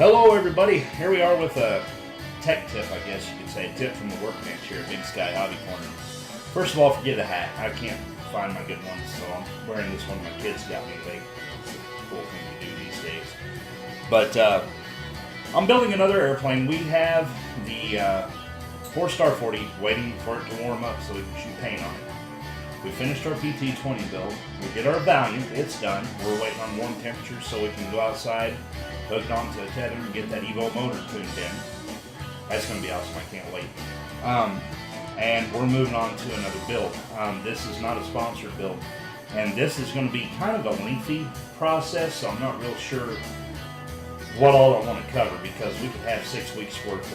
Hello everybody, here we are with a tech tip, I guess you could say, a tip from the workbench here at Big Sky Hobby Corner. First of all, forget a hat. I can't find my good ones, so I'm wearing this one my kids got me. It's a cool thing to do these days. But I'm building another airplane. We have the 4-star 40 waiting for it to warm up so we can shoot paint on it. We finished our PT-20 build. We did our Valiant. It's done. We're waiting on warm temperatures so we can go outside, hook it onto a tether, and get that Evo motor tuned in. That's going to be awesome. I can't wait. And we're moving on to another build. This is not a sponsored build. And this is going to be kind of a lengthy process, so I'm not real sure what all I want to cover because we could have 6 weeks worth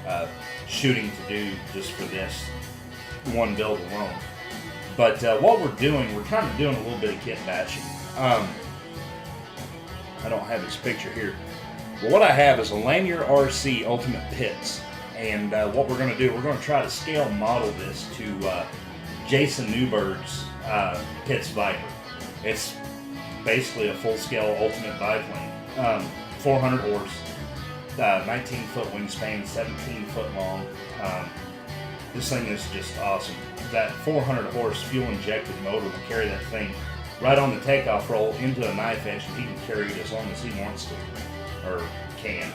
of shooting to do just for this one build alone. But what we're doing, we're kind of doing a little bit of kit batching. I don't have this picture here. But what I have is a Lanier RC Ultimate Pitts. And what we're going to do, we're going to try to scale model this to Jason Newburgs Pitts Viper. It's basically a full-scale ultimate biplane. 400 horse, 19-foot wingspan, 17-foot long. This thing is just awesome. That 400 horse fuel-injected motor will carry that thing right on the takeoff roll into a knife edge, and he can carry it as long as he wants to, or can.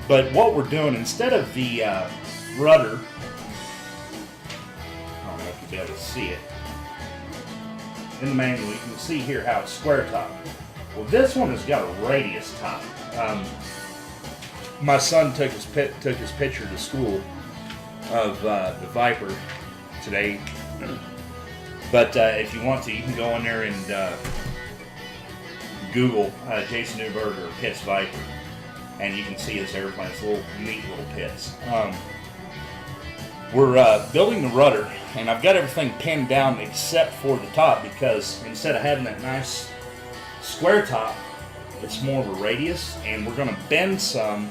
But what we're doing, instead of the rudder, I don't know if you'll be able to see it, in the manual you can see here how it's square top. Well, this one has got a radius top. My son took his picture to school of the Viper today, but if you want to, you can go in there and Google Jason Newburgs or Pitts Viper, and you can see his airplane. It's neat little Pitts. We're building the rudder, and I've got everything pinned down except for the top because instead of having that nice square top, it's more of a radius, and we're going to bend some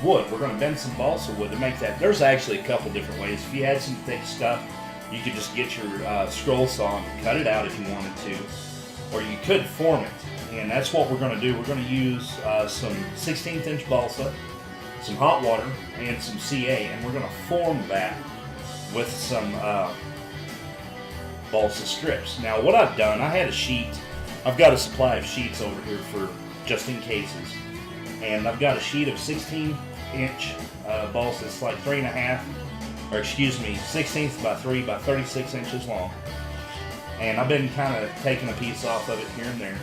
wood. We're going to bend some balsa wood to make that. There's actually a couple different ways. If you had some thick stuff, you could just get your scroll saw and cut it out if you wanted to, or you could form it. And that's what we're going to do. We're going to use some 16th inch balsa, some hot water, and some CA, and we're going to form that with some balsa strips. Now what I've done, I had a sheet. I've got a supply of sheets over here for just in cases, and I've got a sheet of 16-inch balsa. It's like 16th by 3 by 36 inches long, and I've been kind of taking a piece off of it here and there.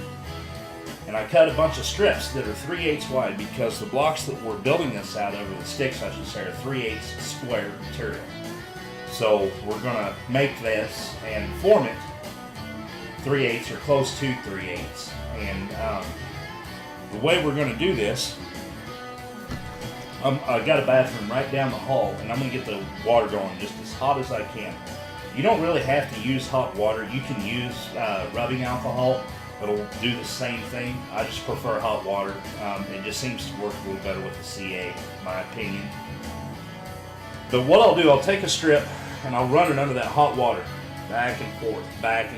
And I cut a bunch of strips that are 3/8 wide because the blocks that we're building this out of, or the sticks I should say, are 3/8 square material. So we're going to make this and form it 3/8 or close to 3/8. And the way we're going to do this, I got a bathroom right down the hall, and I'm going to get the water going just as hot as I can. You don't really have to use hot water. You can use rubbing alcohol. It'll do the same thing. I just prefer hot water. It just seems to work a little better with the CA, in my opinion. But what I'll do, I'll take a strip and I'll run it under that hot water, back and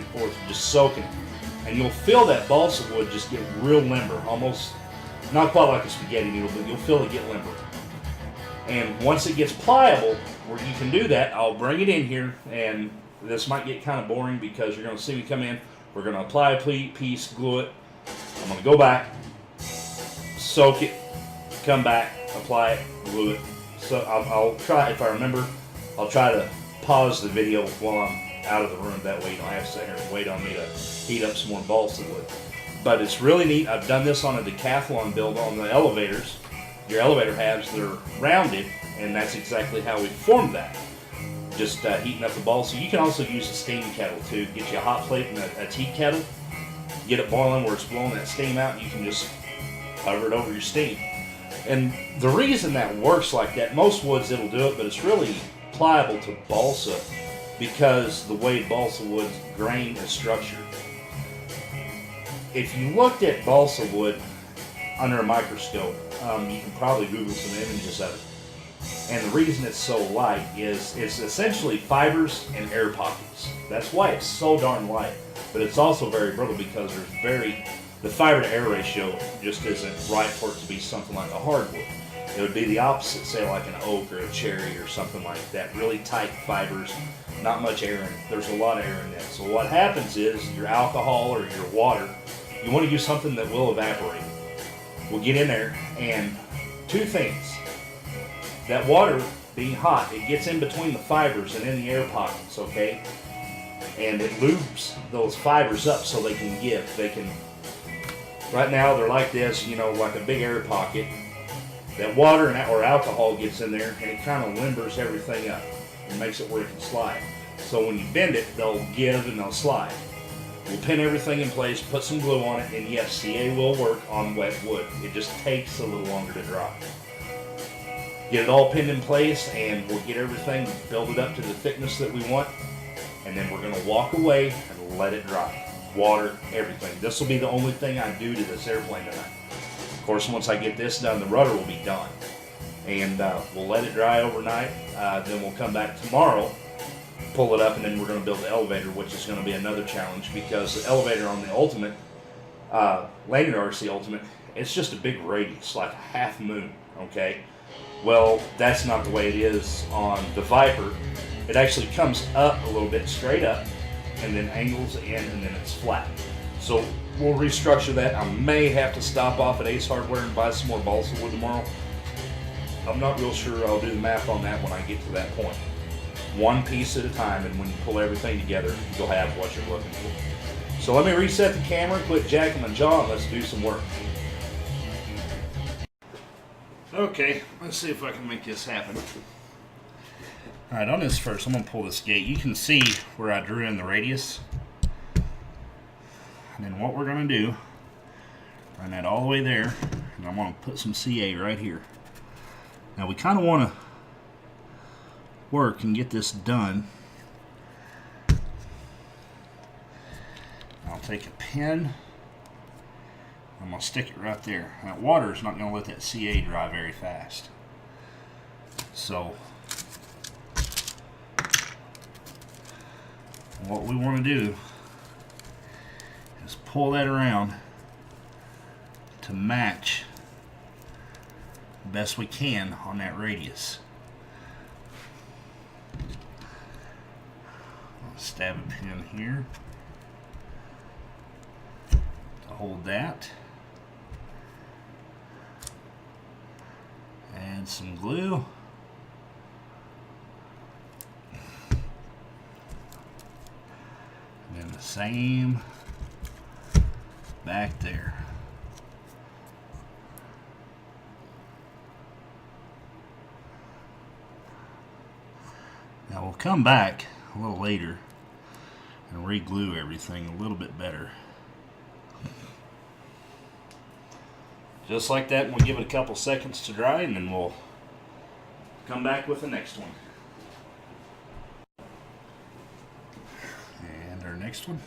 forth, just soaking. And you'll feel that balsa wood just get real limber, almost not quite like a spaghetti noodle, but you'll feel it get limber. And once it gets pliable, where you can do that, I'll bring it in here, and this might get kind of boring because you're going to see me come in. We're going to apply a piece, glue it. I'm going to go back, soak it, come back, apply it, glue it. So I'll try, if I remember, I'll try to pause the video while I'm out of the room. That way you don't have to sit here and wait on me to heat up some more balsa wood. But it's really neat. I've done this on a decathlon build on the elevators. Your elevator halves, they're rounded, and that's exactly how we formed that. Just heating up the balsa. You can also use a steam kettle too. Get you a hot plate and a tea kettle. Get it boiling where it's blowing that steam out, and you can just cover it over your steam. And the reason that works like that, most woods it'll do it, but it's really pliable to balsa because the way balsa wood's grain is structured. If you looked at balsa wood under a microscope, you can probably Google some images of it. And the reason it's so light is it's essentially fibers and air pockets. That's why it's so darn light. But it's also very brittle because there's very the fiber to air ratio just isn't right for it to be something like a hardwood. It would be the opposite, say like an oak or a cherry or something like that. Really tight fibers, not much air in it. There's a lot of air in that. So what happens is your alcohol or your water, you want to use something that will evaporate. We'll get in there, and two things. That water being hot, it gets in between the fibers and in the air pockets, okay? And it lubes those fibers up so they can give. They can, right now they're like this, you know, like a big air pocket. That water or alcohol gets in there and it kind of limbers everything up and makes it where it can slide. So when you bend it, they'll give and they'll slide. We'll pin everything in place, put some glue on it, and yes, CA will work on wet wood. It just takes a little longer to dry. Get it all pinned in place and we'll get everything, build it up to the thickness that we want, and then we're going to walk away and let it dry. Water, everything. This will be the only thing I do to this airplane tonight. Of course, once I get this done, the rudder will be done. And we'll let it dry overnight. Then we'll come back tomorrow, pull it up, and then we're going to build the elevator, which is going to be another challenge because the elevator on the Ultimate, Lanier RC Ultimate, it's just a big radius, like a half moon, okay? Well, that's not the way it is on the Viper. It actually comes up a little bit, straight up, and then angles in, and then it's flat. So we'll restructure that. I may have to stop off at Ace Hardware and buy some more balsa wood tomorrow. I'm not real sure. I'll do the math on that when I get to that point. One piece at a time, and when you pull everything together, you'll have what you're looking for. So let me reset the camera, quit jacking my jaw, and let's do some work. Okay, let's see if I can make this happen. Alright, on this first, I'm going to pull this gate. You can see where I drew in the radius. And then what we're going to do, run that all the way there, and I'm going to put some CA right here. Now we kind of want to work and get this done. I'll take a pin, I'm going to stick it right there. That water is not going to let that CA dry very fast. So what we want to do is pull that around to match the best we can on that radius. I'll stab a pin here to hold that. Add some glue. And then the same back there. Now we'll come back a little later and re-glue everything a little bit better. Just like that, and we'll give it a couple seconds to dry, and then we'll come back with the next one. And our next one.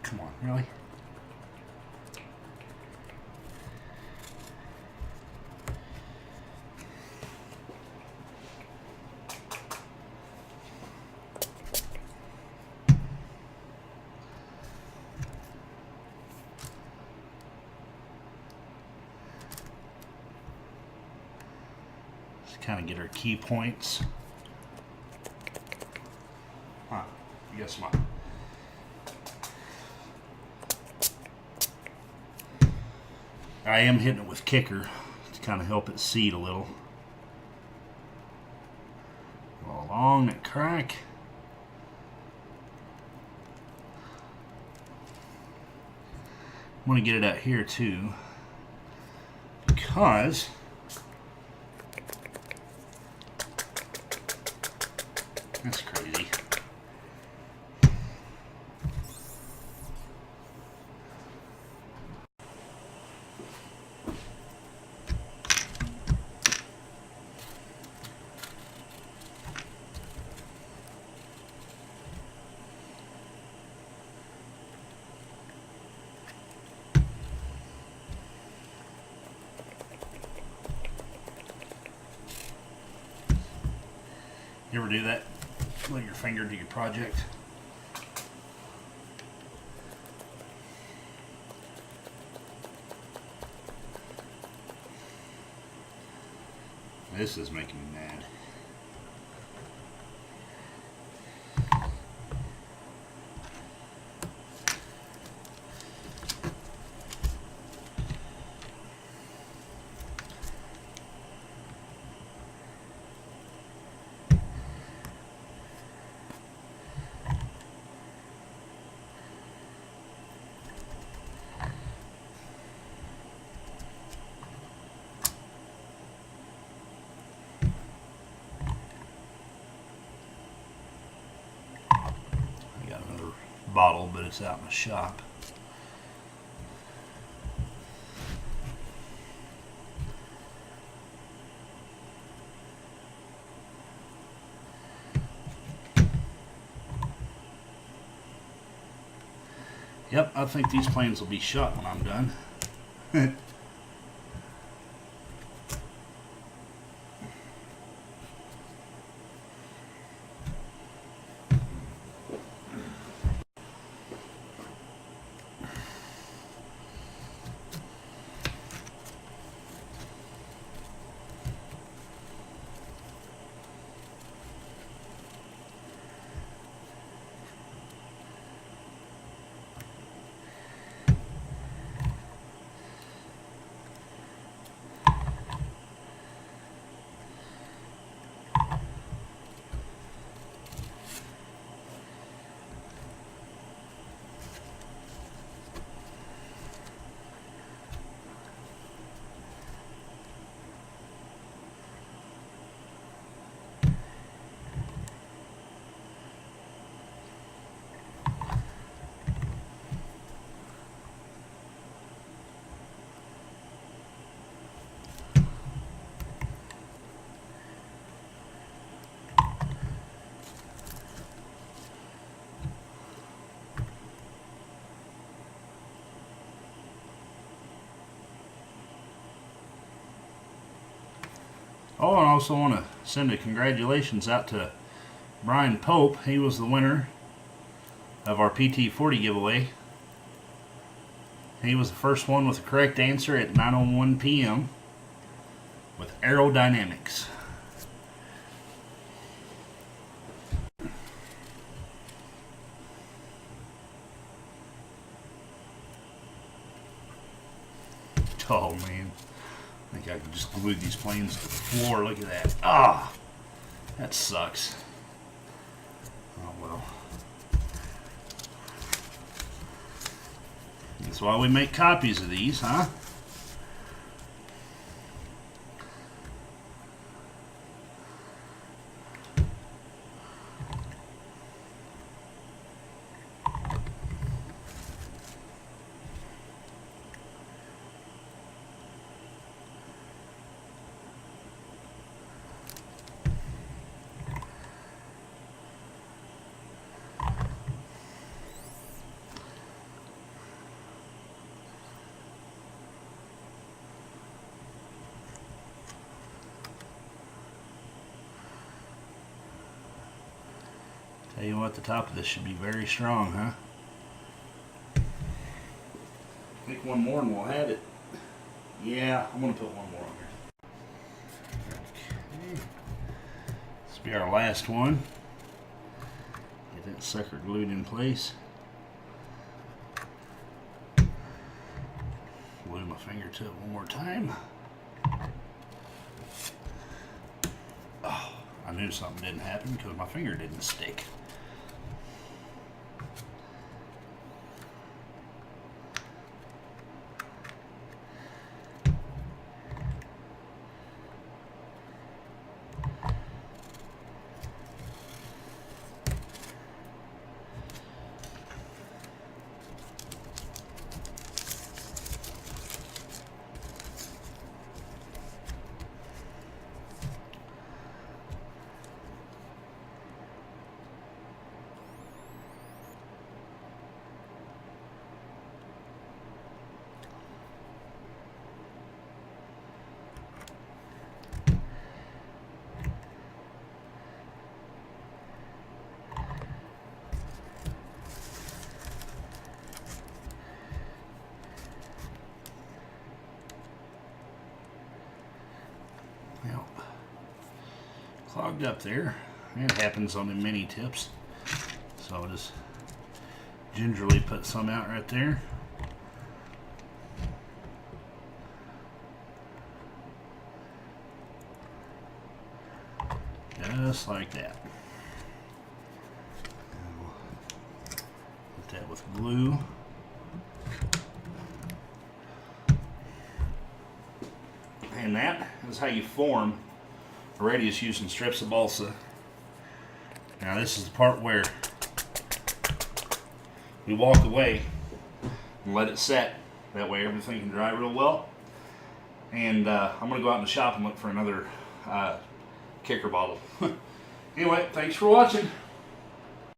Come on, really? Just kind of get our key points. Huh, guess what? I am hitting it with kicker to kind of help it seat a little. Go along that crack. want to get it out here too, because that's crazy. You ever do that? Let your finger do your project. This is making me mad. Bottle, but it's out in the shop. Yep, I think these planes will be shot when I'm done. Oh, and I also want to send a congratulations out to Brian Pope. He was the winner of our PT40 giveaway. He was the first one with the correct answer at 9:01 p.m. with aerodynamics. Oh man, I think I can just glue these planes to the floor. Look at that. Ah, that sucks. Oh well. That's why we make copies of these, huh? Tell you what, the top of this should be very strong, huh? Make one more and we'll have it. Yeah, I'm gonna put one more on here. Okay. This will be our last one. Get that sucker glued in place. Glue my finger to it one more time. Oh, I knew something didn't happen because my finger didn't stick. clogged up there. It happens on the mini tips. So I'll just gingerly put some out right there. Just like that. Put that with glue. And that is how you form a radius using strips of balsa. Now this is the part where we walk away and let it set. That way everything can dry real well. And I'm going to go out in the shop and look for another kicker bottle. Anyway, thanks for watching.